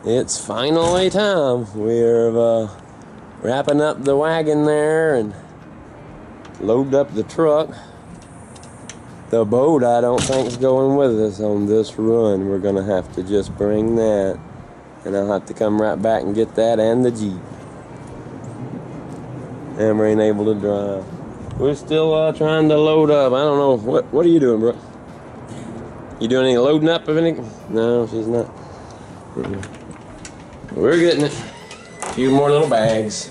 It's finally time. We're wrapping up the wagon there and loaded up the truck. The boat I don't think is going with us on this run. We're gonna have to just bring that, and I'll have to come right back and get that and the Jeep. Amber ain't able to drive. We're still trying to load up. I don't know, what are you doing, Brooke? You doing any loading up of anything? No, she's not. We're getting it. A few more little bags.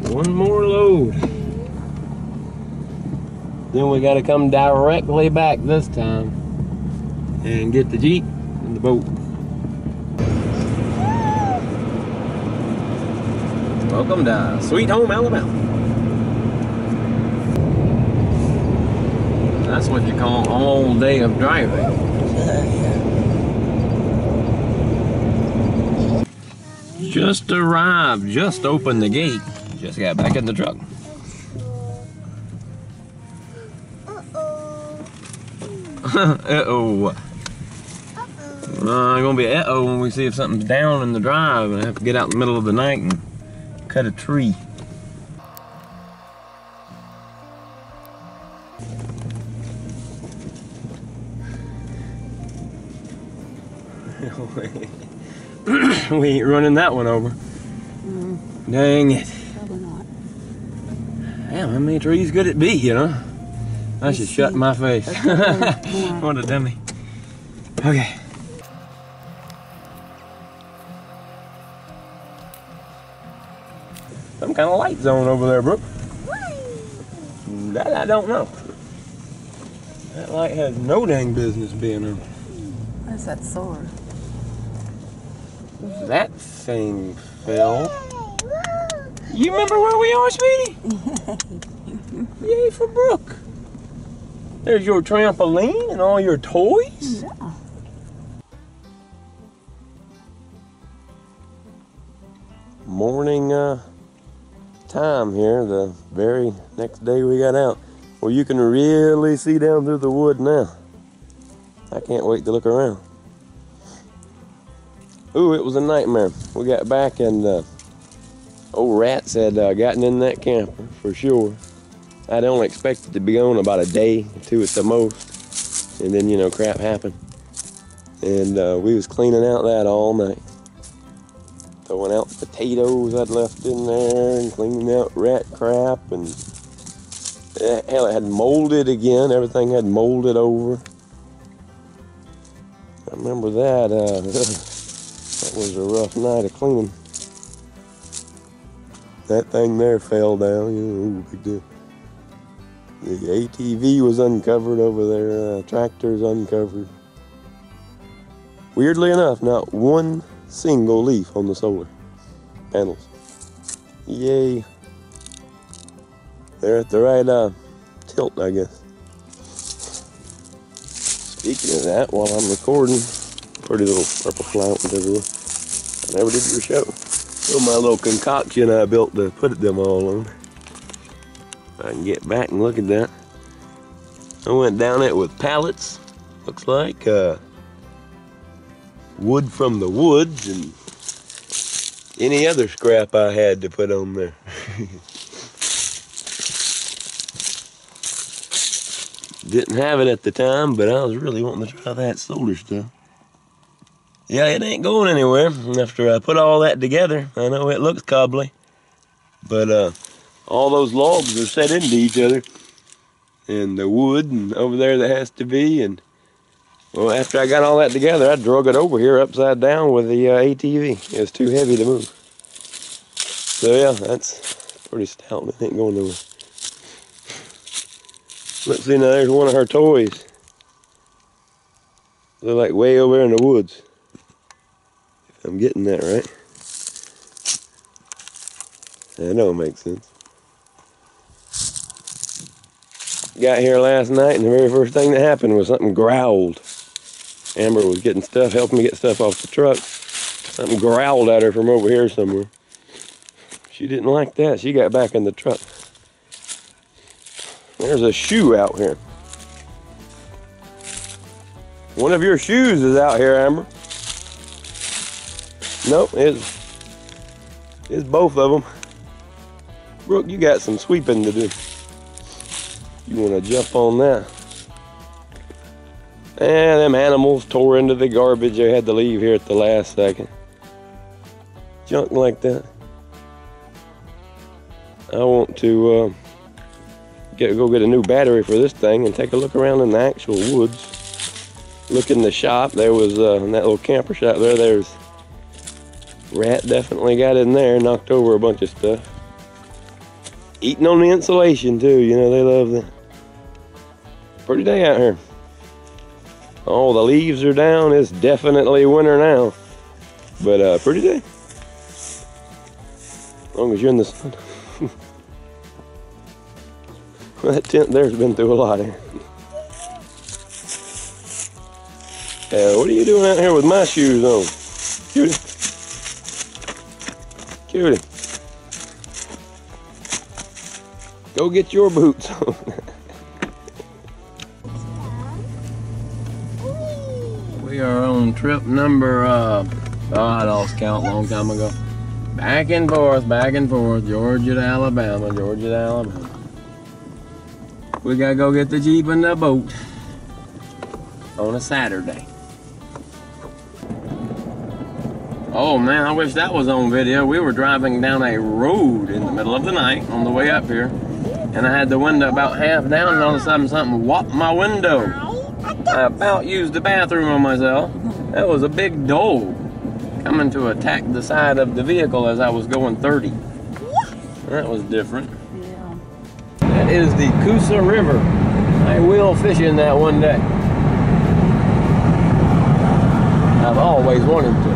One more load. Then we gotta come directly back this time and get the Jeep and the boat. Welcome to Sweet Home, Alabama. That's what you call an all day of driving. Just arrived, just opened the gate, just got back in the truck. Uh-oh. Gonna be uh-oh when we see if something's down in the drive and I have to get out in the middle of the night and cut a tree. We ain't running that one over. Dang it. Probably not. Damn, how many trees could it be, you know? I should shut my face. What a dummy. Okay. Some kind of light zone over there, Brooke. That I don't know. That light has no dang business being on. Where's that sword? That thing fell. You remember where we are, sweetie? Yay for Brooke. There's your trampoline and all your toys. Yeah. Morning time here, the very next day we got out. Well, you can really see down through the wood now. I can't wait to look around. Ooh, it was a nightmare. We got back and old rats had gotten in that camper for sure. I'd only expected to be on about a day or two at the most. And then, you know, crap happened. And we was cleaning out that all night. Throwing out potatoes I'd left in there and cleaning out rat crap. And hell, it had molded again. Everything had molded over. I remember that. That was a rough night of cleaning. That thing there fell down, you know, big deal. The ATV was uncovered over there, tractor's uncovered. Weirdly enough, not one single leaf on the solar panels. Yay. They're at the right tilt, I guess. Speaking of that, while I'm recording, pretty little purple fountains everywhere. I never did your show. So my little concoction I built to put them all on. I can get back and look at that. I went down it with pallets. Looks like wood from the woods and any other scrap I had to put on there. Didn't have it at the time, but I was really wanting to try that solar stuff. Yeah, it ain't going anywhere. After I put all that together, I know it looks cobbly, but all those logs are set into each other, and the wood and over there that has to be, and well, after I got all that together, I drug it over here upside down with the ATV. It was too heavy to move. So yeah, that's pretty stout. It ain't going nowhere. Let's see, now there's one of her toys. They're like way over there in the woods. If I'm getting that right. That don't make sense. Got here last night and the very first thing that happened was something growled. Amber was getting stuff, helping me get stuff off the truck. Something growled at her from over here somewhere. She didn't like that. She got back in the truck. There's a shoe out here. One of your shoes is out here, Amber. Nope, it's both of them. Brooke, you got some sweeping to do. You want to jump on that? And them animals tore into the garbage. They had to leave here at the last second. Junk like that. I want to go get a new battery for this thing and take a look around in the actual woods. Look in the shop. There was in that little camper shop there. There's rat definitely got in there, knocked over a bunch of stuff. Eating on the insulation too. You know they love that. Pretty day out here. Oh, the leaves are down. It's definitely winter now, but pretty day. As long as you're in the sun. That tent there's been through a lot here. What are you doing out here with my shoes on? Cutie. Cutie. Go get your boots on. We are on trip number, I lost count a long time ago. Back and forth, Georgia to Alabama, Georgia to Alabama. We gotta go get the Jeep and the boat on a Saturday. Oh man, I wish that was on video. We were driving down a road in the middle of the night on the way up here, and I had the window about half down, and all of a sudden something whopped my window. I about used the bathroom on myself. That was a big dog coming to attack the side of the vehicle as I was going 30. That was different. Yeah. That is the Coosa River. I will fish in that one day. I've always wanted to.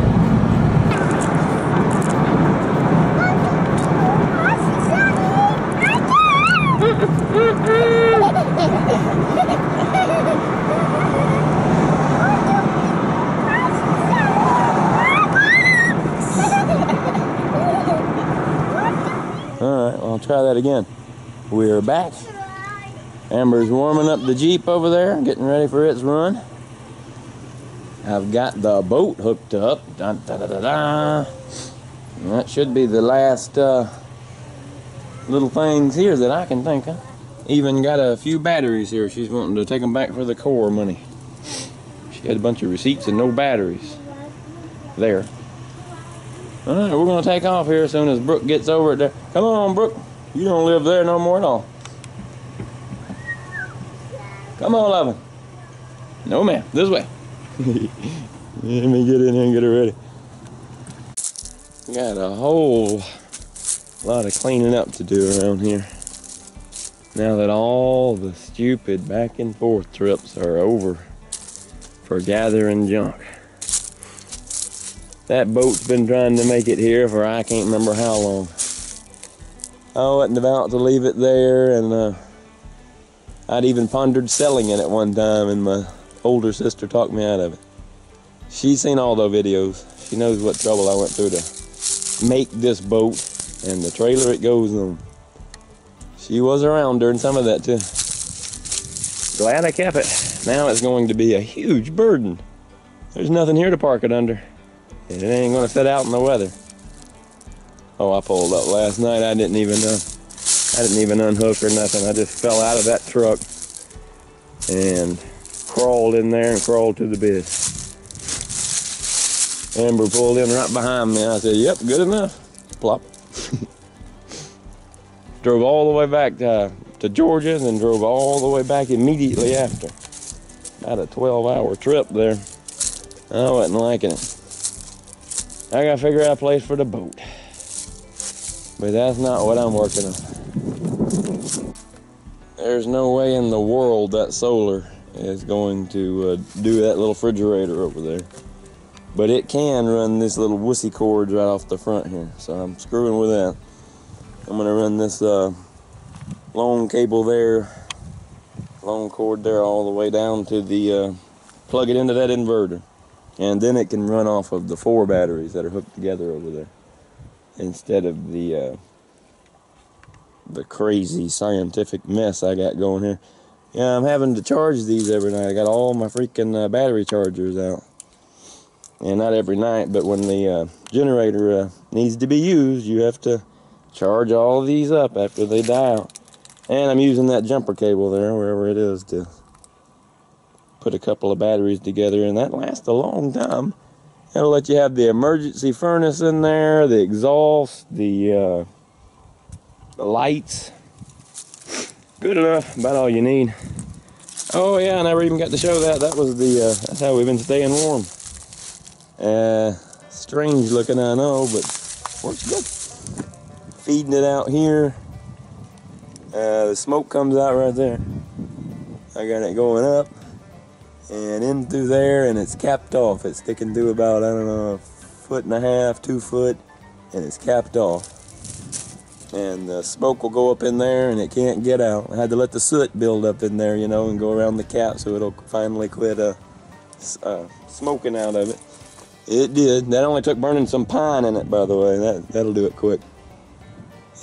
Alright, well, I'll try that again. We're back. Amber's warming up the Jeep over there, getting ready for its run. I've got the boat hooked up. Dun, da, da, da, da. And that should be the last little things here that I can think of. Even got a few batteries here. She's wanting to take them back for the Corps money. She had a bunch of receipts and no batteries there. All right, we're gonna take off here as soon as Brooke gets over it there. Come on, Brooke. You don't live there no more at all. Come on, lovin'. No, ma'am. This way. Let me get in here and get her ready. Got a whole lot of cleaning up to do around here. Now that all the stupid back and forth trips are over for gathering junk. That boat's been trying to make it here for I can't remember how long. I wasn't about to leave it there, and I'd even pondered selling it at one time, and my older sister talked me out of it. She's seen all the videos. She knows what trouble I went through to make this boat and the trailer it goes on. She was around during some of that too. Glad I kept it. Now it's going to be a huge burden. There's nothing here to park it under. And it ain't gonna sit out in the weather. Oh, I pulled up last night. I didn't even unhook or nothing. I just fell out of that truck and crawled in there and crawled to the bed. Amber pulled in right behind me. I said, "Yep, good enough." Plop. Drove all the way back to Georgia, and then drove all the way back immediately after. About a 12-hour trip there. I wasn't liking it. I gotta figure out a place for the boat. But that's not what I'm working on. There's no way in the world that solar is going to do that little refrigerator over there. But it can run this little wussy cord right off the front here. So I'm screwing with that. I'm gonna run this long cable there, long cord there all the way down to the, plug it into that inverter. And then it can run off of the 4 batteries that are hooked together over there, instead of the crazy scientific mess I got going here. Yeah, I'm having to charge these every night. I got all my freaking battery chargers out. And not every night, but when the generator needs to be used, you have to charge all of these up after they die out. And I'm using that jumper cable there, wherever it is, to put a couple of batteries together, and that lasts a long time. It'll let you have the emergency furnace in there, the exhaust, the lights. Good enough, about all you need. Oh yeah, I never even got to show that. That was that's how we've been staying warm. Strange looking, I know, but works good. Feeding it out here. The smoke comes out right there. I got it going up and in through there, and it's capped off. It's sticking through about, I don't know, 1.5 feet, 2 foot, and it's capped off. And the smoke will go up in there and it can't get out. I had to let the soot build up in there, you know, and go around the cap so it'll finally quit smoking out of it. It did. That only took burning some pine in it, by the way. That'll do it quick.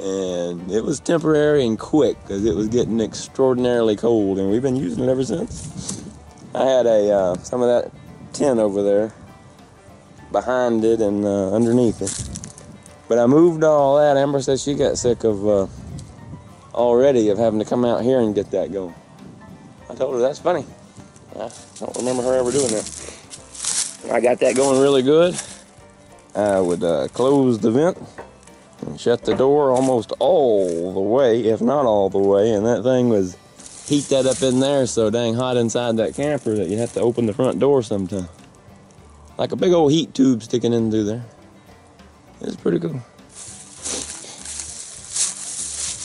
And it was temporary and quick because it was getting extraordinarily cold, and we've been using it ever since. I had some of that tin over there behind it and underneath it. But I moved all that. Amber said she got sick of already of having to come out here and get that going. I told her that's funny. I don't remember her ever doing that. I got that going really good. I would close the vent and shut the door almost all the way, if not all the way, and that thing was heat that up in there so dang hot inside that camper that you have to open the front door sometime. Like a big old heat tube sticking in through there. It's pretty cool.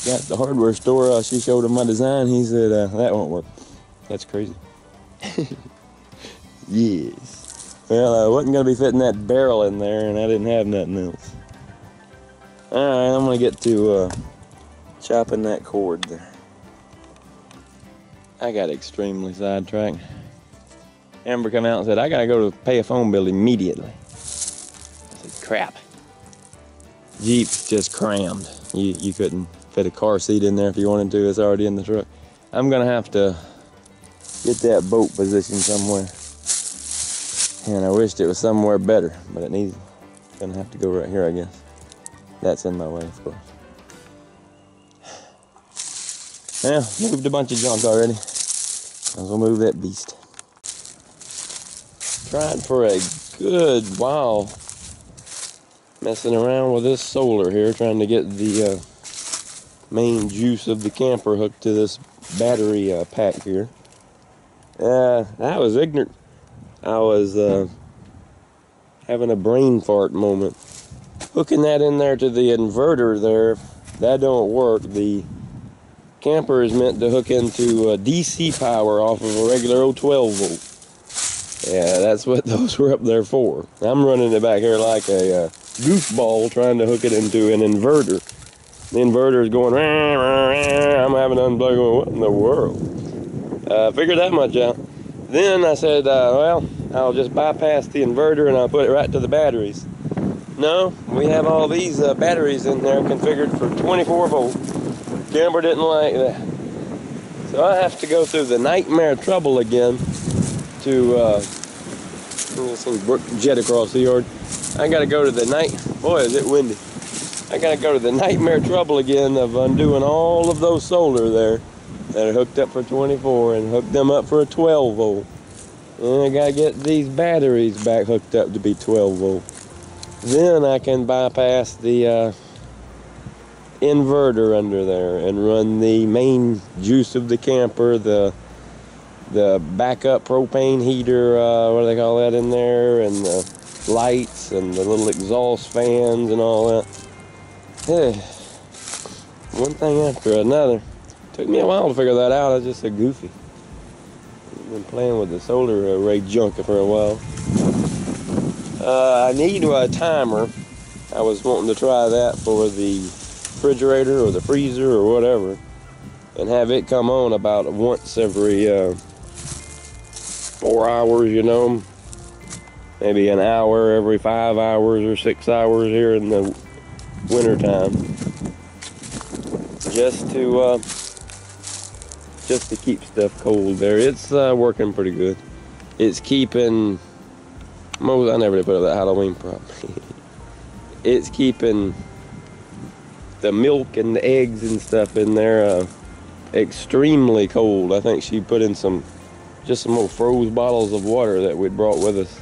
Got the hardware store, she showed him my design, he said, that won't work. That's crazy. Yes. Well, I wasn't going to be fitting that barrel in there, and I didn't have nothing else. Alright, I'm going to get to chopping that cord there. I got extremely sidetracked. Amber come out and said, I got to go to pay a phone bill immediately. I said, crap. Jeep's just crammed. You couldn't fit a car seat in there if you wanted to. It's already in the truck. I'm going to have to get that boat positioned somewhere. And I wished it was somewhere better, but gonna have to go right here, I guess. That's in my way, of course. Yeah, moved a bunch of junk already. I was gonna move that beast. Tried for a good while messing around with this solar here, trying to get the main juice of the camper hooked to this battery pack here. I was ignorant. I was having a brain fart moment. Hooking that in there to the inverter there, that don't work. The camper is meant to hook into DC power off of a regular old 12 volt. Yeah, that's what those were up there for. I'm running it back here like a goofball trying to hook it into an inverter. The inverter is going, rah, rah, rah. I'm having to unplug going, what in the world? Figured that much out. Then I said, well, I'll just bypass the inverter and I'll put it right to the batteries. No, we have all these batteries in there configured for 24 volt. Camper didn't like that. So I have to go through the nightmare trouble again to jet across the yard. I gotta go to the boy is it windy. I gotta go to the nightmare trouble again of undoing all of those solar there that are hooked up for 24 and hook them up for a 12 volt. And I gotta get these batteries back hooked up to be 12 volt. Then I can bypass the inverter under there and run the main juice of the camper, the backup propane heater, what do they call that in there, and the lights and the little exhaust fans and all that. One thing after another. Took me a while to figure that out. I was just so goofy. I've been playing with the solar array junk for a while. I need a timer. I was wanting to try that for the refrigerator or the freezer or whatever, and have it come on about once every 4 hours, you know, maybe an hour every 5 hours or 6 hours here in the winter time, just to just to keep stuff cold there. It's working pretty good. It's keeping most. I never did put up that Halloween prop. It's keeping the milk and the eggs and stuff in there extremely cold. I think she put in just some old froze bottles of water that we'd brought with us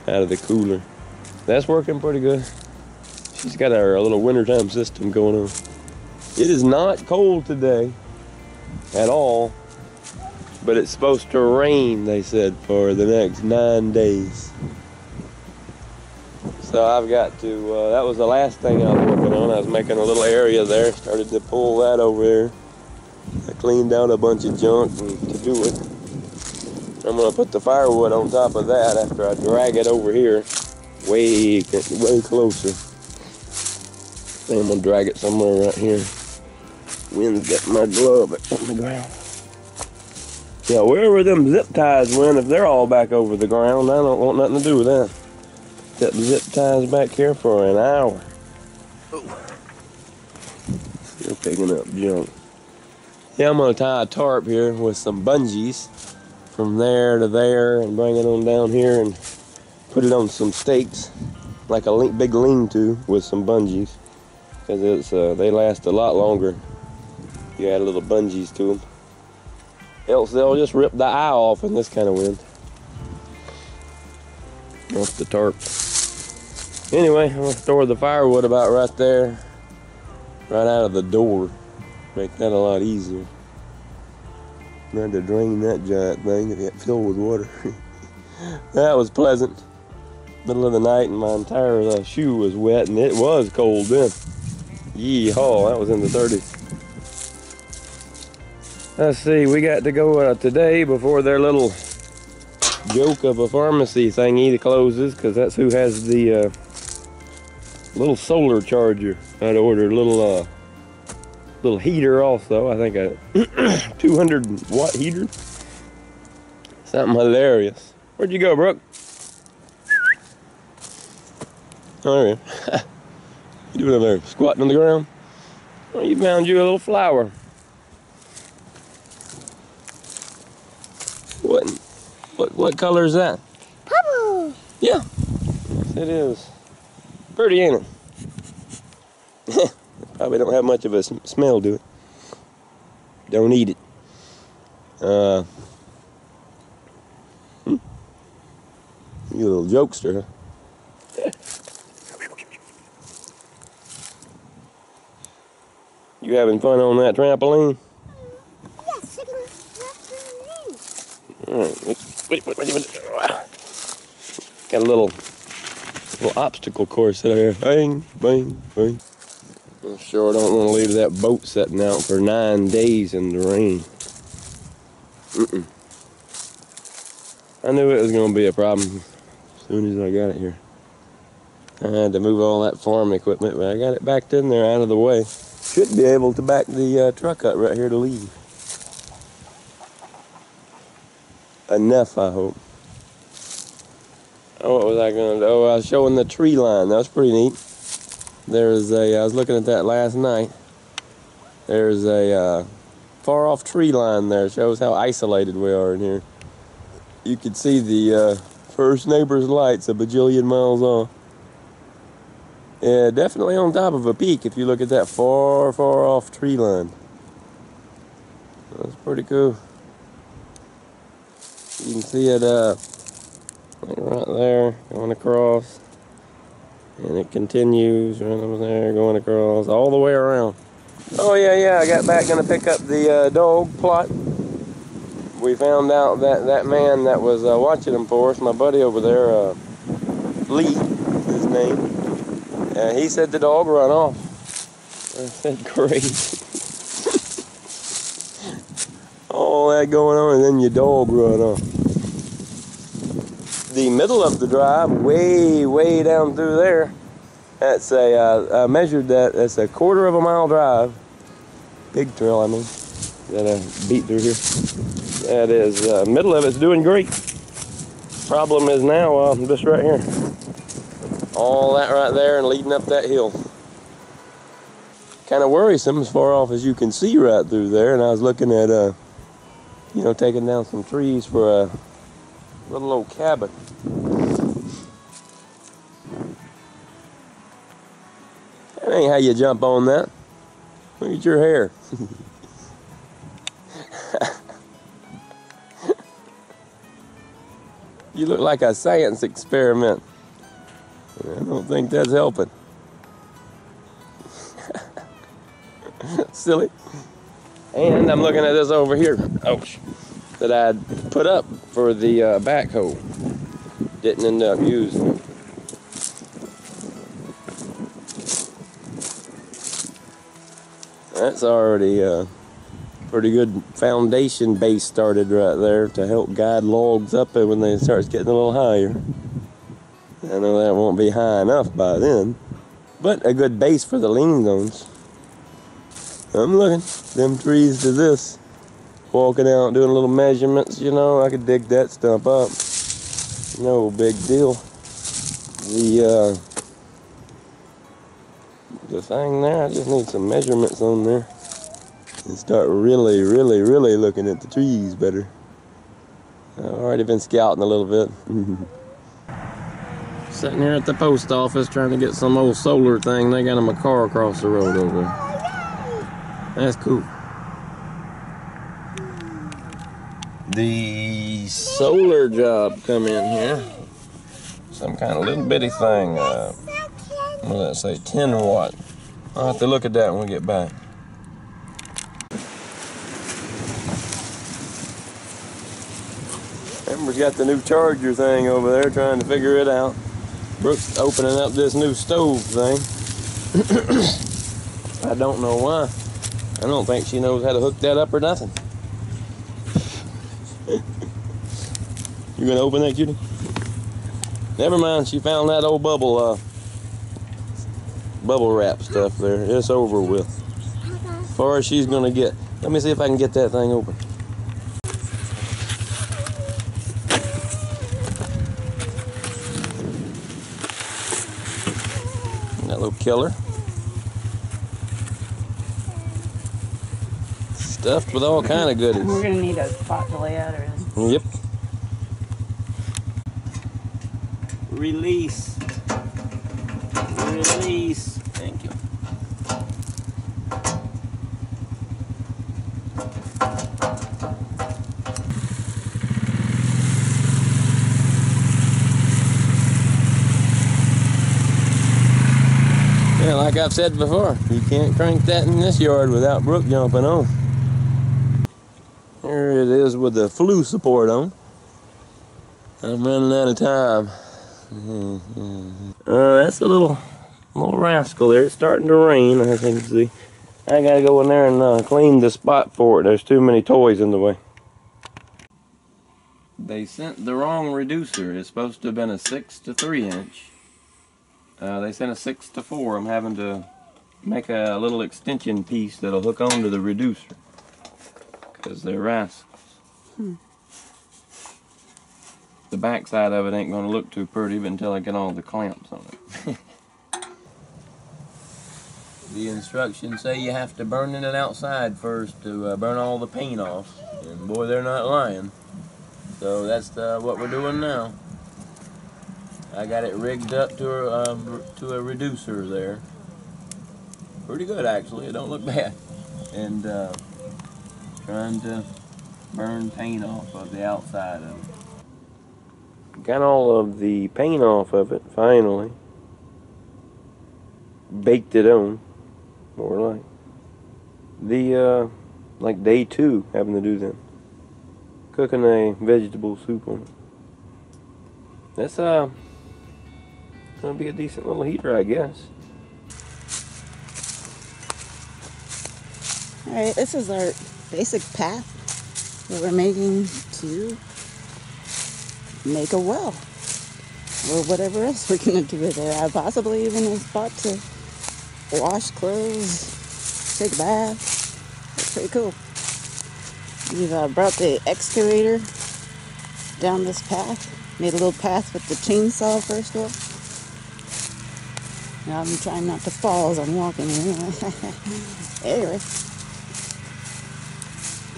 out of the cooler. That's working pretty good. She's got our little wintertime system going on. It is not cold today at all, but it's supposed to rain, they said, for the next 9 days. So I've got to, that was the last thing I was working on. I was making a little area there, started to pull that over there. I cleaned out a bunch of junk to do it. I'm gonna put the firewood on top of that after I drag it over here way closer. Then I'm gonna drag it somewhere right here. Wind's got my glove on the ground. Yeah, wherever them zip ties went, if they're all back over the ground, I don't want nothing to do with that. Got the zip ties back here for an hour. Still picking up junk. Yeah, I'm gonna tie a tarp here with some bungees from there to there and bring it on down here and put it on some stakes, like a big lean-to with some bungees, because it's they last a lot longer. You add a little bungees to them. Else they'll just rip the eye off in this kind of wind. Off the tarp. Anyway, I'm gonna store the firewood about right there, right out of the door. Make that a lot easier. I had to drain that giant thing and get filled with water. That was pleasant. Middle of the night and my entire shoe was wet, and it was cold then. Yeehaw, that was in the 30s. Let's see, we got to go today before their little joke of a pharmacy thingy closes, because that's who has the little solar charger. I'd ordered a little heater also. I think a 200 watt heater. Something hilarious. Where'd you go, Brooke? Oh, yeah. You doing over there? Squatting on the ground? Oh, you found you a little flower. What color is that? Purple. Yeah. Yes, it is. Pretty, ain't it? Probably don't have much of a smell to it. Don't eat it. You little jokester, huh? You having fun on that trampoline? Yes, Alright, got a little obstacle course there. Bang, bang, bang. I sure don't want to leave that boat sitting out for 9 days in the rain. I knew it was going to be a problem as soon as I got it here. I had to move all that farm equipment, but I got it backed in there out of the way. Should be able to back the truck up right here to leave. Enough, I hope. Oh, what was I going to do? Oh, I was showing the tree line. That was pretty neat. There's I was looking at that last night. There's a far off tree line there. It shows how isolated we are in here. You could see the first neighbor's lights a bajillion miles off. Yeah, definitely on top of a peak if you look at that far off tree line. That's pretty cool. You can see it like right there, going across. And it continues right over there, going across, all the way around. Oh yeah, I got back, gonna pick up the dog plot. We found out that that man that was watching them for us, my buddy over there, Lee, his name, he said the dog run off. I said, great. All that going on, and then your dog run off. The middle of the drive, way down through there, that's I measured that, that's a 1/4 mile drive. Big trail, I mean, that I beat through here. That is, middle of it's doing great. Problem is now, just right here. All that right there and leading up that hill. kind of worrisome as far off as you can see right through there. And I was looking at, you know, taking down some trees for a little old cabin. That ain't how you jump on that. Look at your hair. You look like a science experiment. I don't think that's helping. Silly. And I'm looking at this over here, ouch, that I'd put up for the backhoe. Didn't end up using it. That's already a pretty good foundation base started right there to help guide logs up when they start getting a little higher. I know that won't be high enough by then, but a good base for the lean zones. I'm looking, them trees to this, walking out doing little measurements, you know, I could dig that stump up. No big deal. The thing there, I just need some measurements on there and start really looking at the trees better. I've already been scouting a little bit. Sitting here at the post office trying to get some old solar thing. They got them a car across the road over there. That's cool. The solar job come in here. Some kind of little bitty thing. What did that say? 10 watt. I'll have to look at that when we get back. Amber's got the new charger thing over there trying to figure it out. Brooke's opening up this new stove thing. I don't know why. I don't think she knows how to hook that up or nothing. You gonna open that, cutie? Never mind, she found that old bubble wrap stuff there. It's over with. As far as she's gonna get. Let me see if I can get that thing open. That little killer. Stuffed with all kind of goodies. We're gonna need a spot to lay out her in. Yep. Release. Release. Thank you. Yeah, like I've said before, you can't crank that in this yard without Brooke jumping on. Here it is with the flue support on. I'm running out of time. That's a little rascal there. It's starting to rain, as you can see. I gotta go in there and clean the spot for it. There's too many toys in the way. They sent the wrong reducer. It's supposed to have been a 6 to 3 inch. They sent a 6 to 4. I'm having to make a little extension piece that'll hook onto the reducer. Because they're rascals. The back side of it ain't going to look too pretty until I get all the clamps on it. The instructions say you have to burn it outside first to burn all the paint off. And boy, they're not lying. So that's what we're doing now. I got it rigged up to a reducer there. Pretty good actually, it don't look bad. And trying to burn paint off of the outside of it. Got all of the paint off of it finally. Baked it on, more like. The like day 2 having to do that. Cooking a vegetable soup on it. That's gonna be a decent little heater, I guess. Alright, this is our basic path that we're making to make a well. Or whatever else we're going to do with it. Possibly even a spot to wash clothes, take a bath. That's pretty cool. We've brought the excavator down this path. Made a little path with the chainsaw first of all. I'm trying not to fall as I'm walking here. Anyway,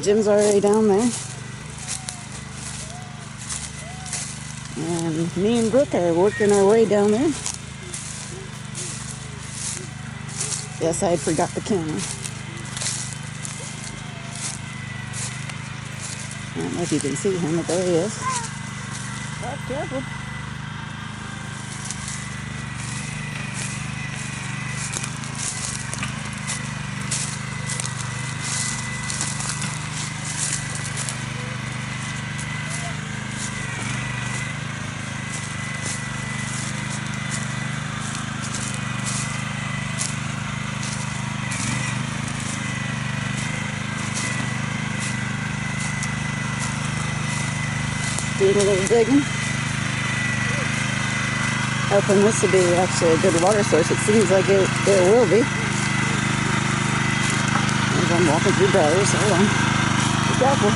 Jim's already down there. And me and Brooke are working our way down there. Yes, I had forgot the camera. I don't know if you can see him, but there he is. Oh, careful. Doing a little digging. Hoping this will be actually a good water source. It seems like it will be. As I'm walking through briars. Hold on. Be careful.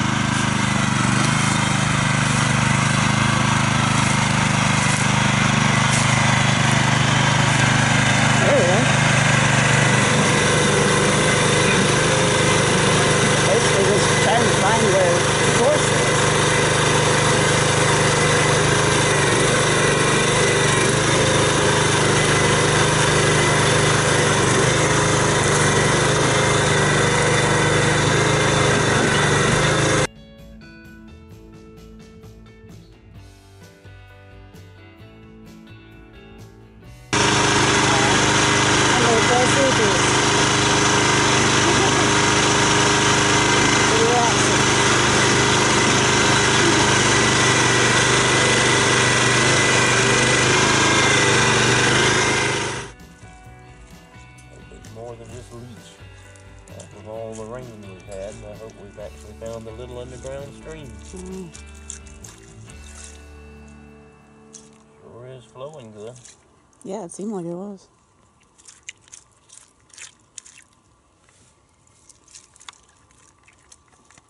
There we go. Basically just trying to find where the source is. More than just leech. With all the rain we've had, and I hope we've actually found a little underground stream. Sure is flowing good. Yeah, it seemed like it was.